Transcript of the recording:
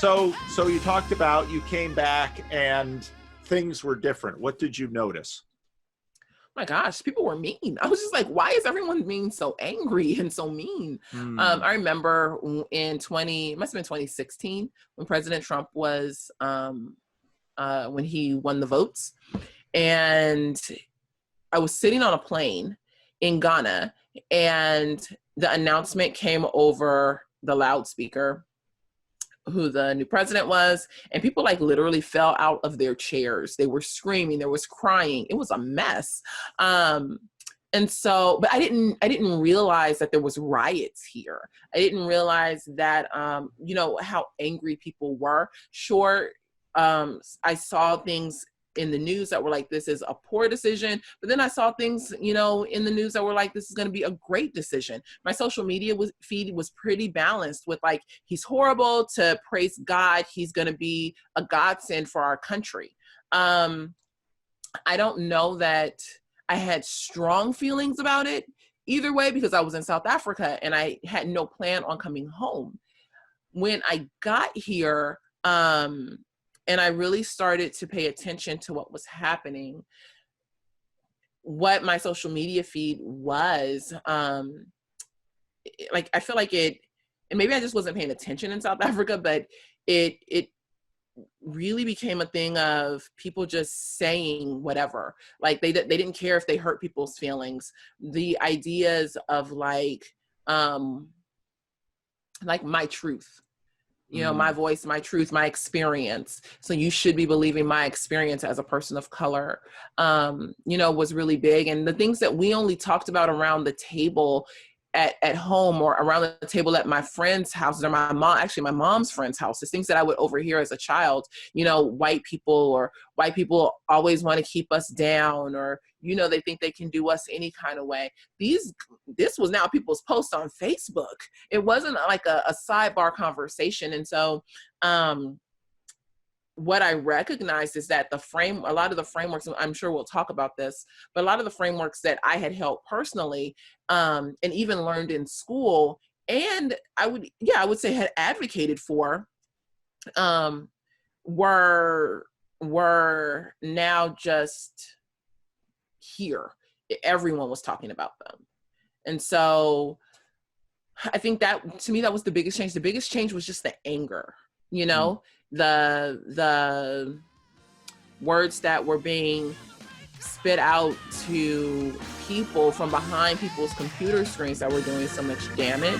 So you talked about you came back and things were different. What did you notice? My gosh, people were mean. I was just like, why is everyone being so angry and so mean? I remember it must have been 2016, when President Trump was, when he won the votes. And I was sitting on a plane in Ghana, and the announcement came over the loudspeaker who the new president was, and people like literally fell out of their chairs. They were screaming, there was crying. It was a mess. And so, but I didn't realize that there was riots here. I didn't realize that, how angry people were. Sure, I saw things in the news that were like, this is a poor decision. But then I saw things, in the news that were like, this is going to be a great decision. My social media feed was pretty balanced with like, he's horrible to praise God. He's going to be a godsend for our country. I don't know that I had strong feelings about it either way, because I was in South Africa and I had no plan on coming home. When I got here, and I really started to pay attention to what was happening, what my social media feed was, like, I feel like and maybe I just wasn't paying attention in South Africa, but it really became a thing of people just saying whatever. Like they didn't care if they hurt people's feelings. The ideas of like my truth. My voice, my truth, my experience. So you should be believing my experience as a person of color, was really big. And the things that we only talked about around the table at home, or around the table at my friends' houses, or my mom's friends' houses, things that I would overhear as a child, white people always want to keep us down, or, they think they can do us any kind of way. This was now people's posts on Facebook. It wasn't like a sidebar conversation. And so, what I recognized is that a lot of the frameworks, I'm sure we'll talk about this, but a lot of the frameworks that I had held personally, and even learned in school, and I would say had advocated for, were now just here. Everyone was talking about them. And so I think that, to me, that was the biggest change. The biggest change was just the anger, the words that were being spit out to people from behind people's computer screens that were doing so much damage.